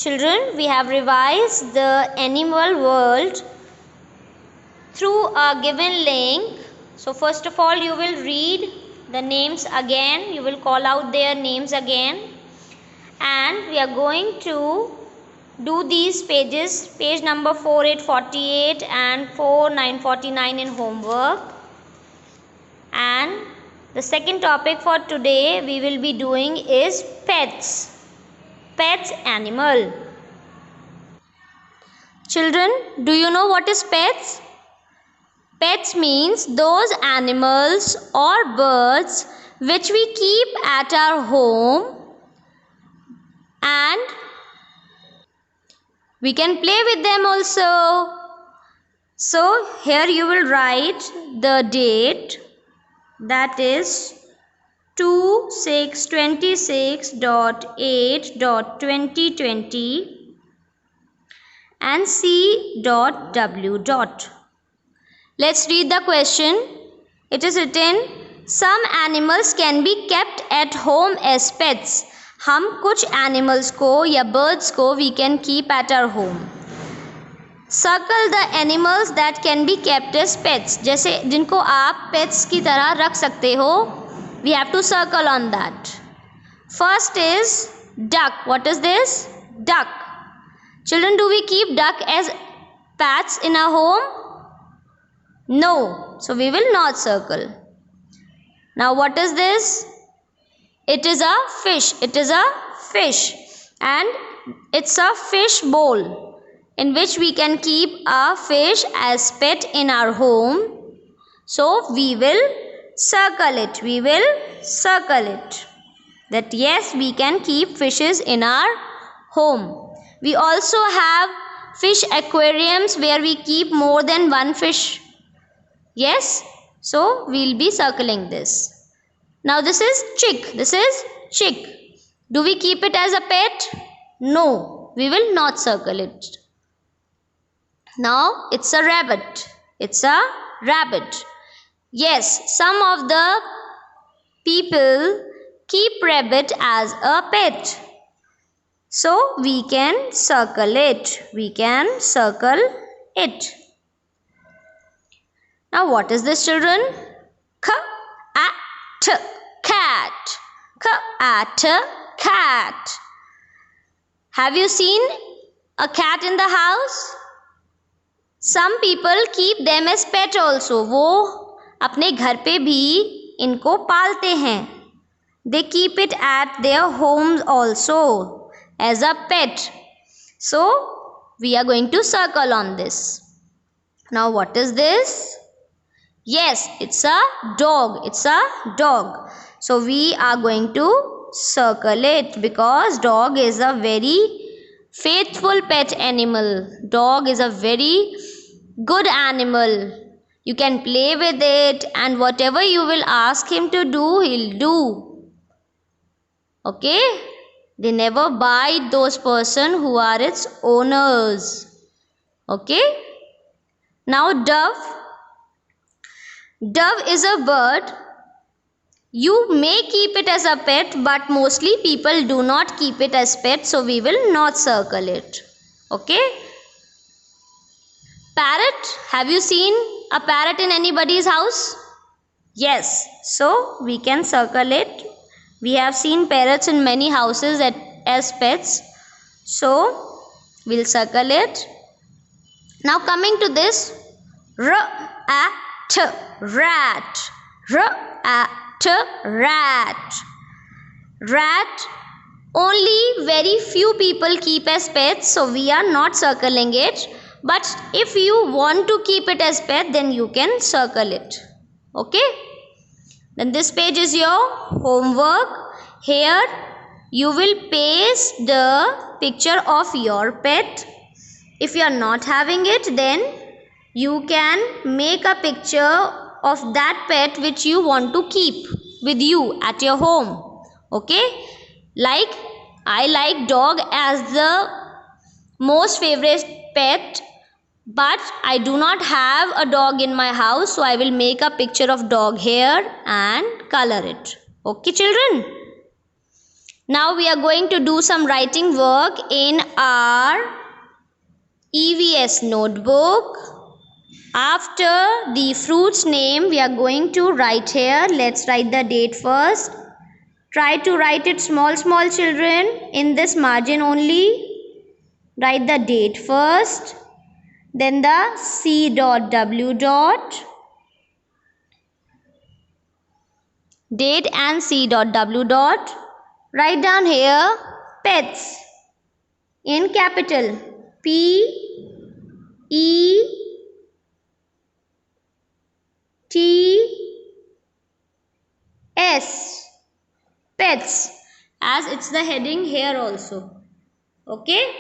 Children, we have revised the animal world through a given link. So first of all, you will read the names again. You will call out their names again. And we are going to do these pages, page number 4848 and 4949 in homework. And the second topic for today we will be doing is pets. Pets animal. Children, do you know what is pets? Pets means those animals or birds which we keep at our home and we can play with them also. So here you will write the date, that is 2626.8.2020 and C.W. Let's read the question. It is written, some animals can be kept at home as pets. हम कुछ animals को या birds को we can keep at our home. Circle the animals that can be kept as pets. जैसे जिनको आप pets की तरह रख सकते हो, we have to circle on that. First is duck. What is this? Duck. Children, do we keep duck as pets in our home? No. So we will not circle. Now what is this? It is a fish. It is a fish. And it's a fish bowl in which we can keep a fish as pet in our home. So we will circle it. We will circle it. That yes, we can keep fishes in our home. We also have fish aquariums where we keep more than one fish. Yes, so we'll be circling this. Now this is chick. This is chick. Do we keep it as a pet? No, we will not circle it. Now it's a rabbit. It's a rabbit. Yes, some of the people keep rabbit as a pet. So we can circle it. We can circle it. Now what is this, children? Cat. Cat. Cat. Have you seen a cat in the house? Some people keep them as pet also. वो अपने घर पे भी इनको पालते हैं. They keep it at their homes also as a pet. So we are going to circle on this. Now what is this? Yes, it's a dog. It's a dog. So we are going to circle it because dog is a very faithful pet animal. Dog is a very good animal. You can play with it and whatever you will ask him to do, he'll do. Okay? They never bite those person who are its owners. Okay? Now dove. Dove is a bird. You may keep it as a pet, but mostly people do not keep it as pet, so we will not circle it. Okay? Parrot. Have you seen a parrot in anybody's house? Yes. So we can circle it. We have seen parrots in many houses as pets. So we'll circle it. Now coming to this. Rat. Rat. Rat. Only very few people keep as pets, so we are not circling it. But if you want to keep it as pet, then you can circle it. Okay? Then this page is your homework. Here you will paste the picture of your pet. If you are not having it, then you can make a picture of that pet which you want to keep with you at your home. Okay? Like I like dog as the most favorite pet, but I do not have a dog in my house, so I will make a picture of dog here and color it. Okay, children? Now we are going to do some writing work in our EVS notebook. After the fruit's name, we are going to write here. Let's write the date first. Try to write it small children, in this margin only. Write the date first, then the C dot W dot. Date and C dot W dot. Write down here pets in capital PETS, pets, as it's the heading here also. Okay,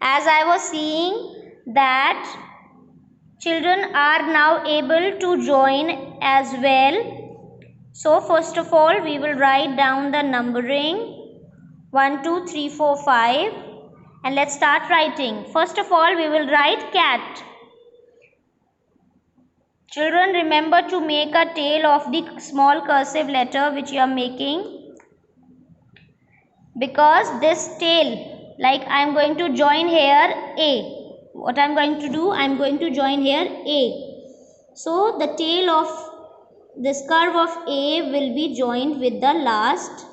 as I was seeing that children are now able to join as well. So first of all, we will write down the numbering 1, 2, 3, 4, 5, and let's start writing. First of all, we will write cat. Children, remember to make a tail of the small cursive letter which you are making, because this tail, like I am going to join here A. What I am going to do? I am going to join here A. So the tail of this curve of A will be joined with the last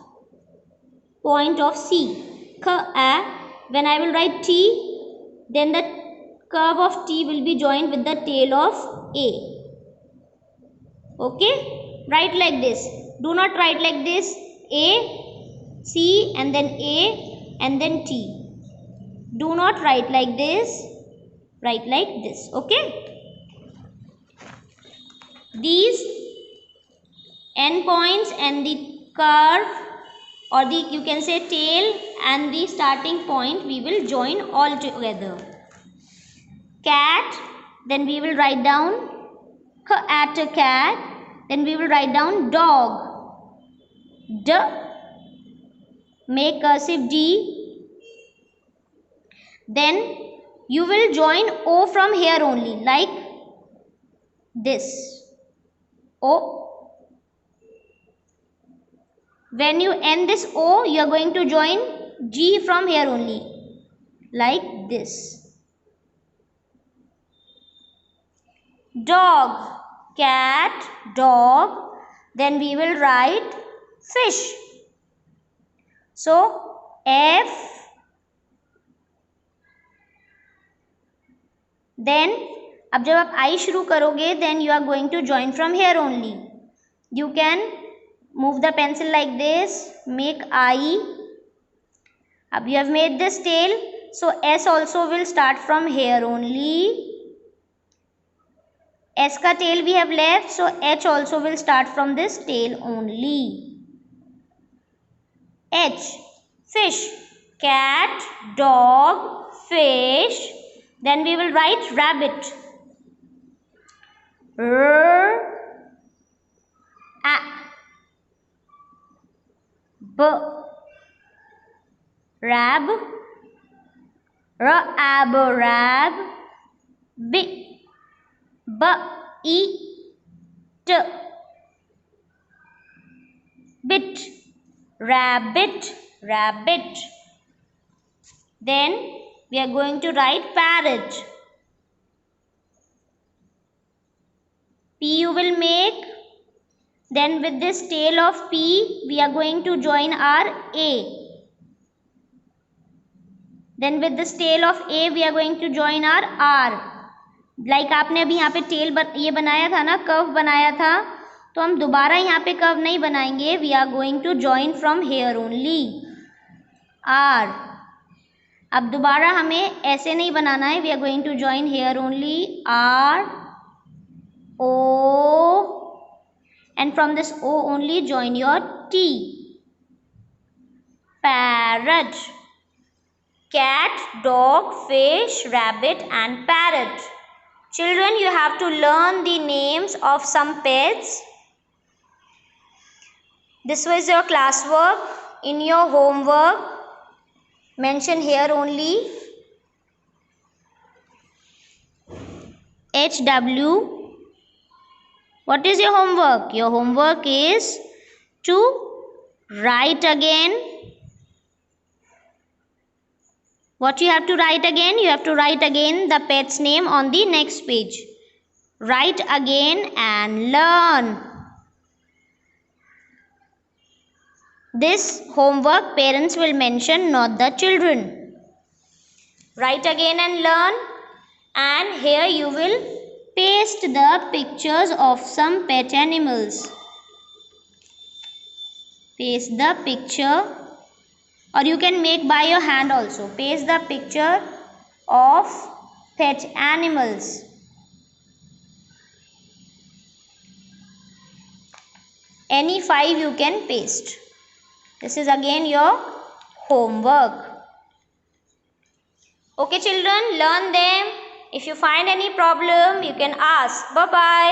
point of C. When I will write T, then the curve of T will be joined with the tail of A. Okay? Write like this. Do not write like this. A, C, and then A, and then T. Do not write like this. Write like this. Okay? These end points and the curve, or the you can say tail and the starting point, we will join all together. Cat, then we will write down at a cat, then we will write down dog, D, make cursive D, then you will join O from here only, like this, O. When you end this O, you are going to join G from here only, like this. Dog, cat, dog, then we will write fish. So, F, then, अब जब आप I शुरू करोगे, then you are going to join from here only. You can move the pencil like this, make I. अब you have made this tail, so S also will start from here only. S का tail we have left, so H also will start from this tail only. H, fish, cat, dog, fish. Then we will write rabbit. Rab, rab, bit, rabbit, rabbit. Then we are going to write parrot. P you will make. Then with this tail of P, we are going to join our A. Then with this tail of A, we are going to join our R. Like आपने अभी यहाँ पे tail ये बनाया था ना, curve बनाया था, तो हम दोबारा यहाँ पे curve नहीं बनाएंगे. We are going to join from here only. R. अब दोबारा हमें ऐसे नहीं बनाना है. We are going to join here only. R, O, and from this O only join your T. Parrot. Cat, dog, fish, rabbit, and parrot. Children, you have to learn the names of some pets. This was your classwork. In your homework, mention here only HW. What is your homework? Your homework is to Write again. What you have to write again? You have to write again the pet's name on the next page. Write again and learn. This homework parents will mention, not the children. Write again and learn. And here you will paste the pictures of some pet animals. Paste the picture, or you can make by your hand also. Paste the picture of pet animals. Any 5 you can paste. This is again your homework. Okay children, learn them. If you find any problem, you can ask. Bye-bye.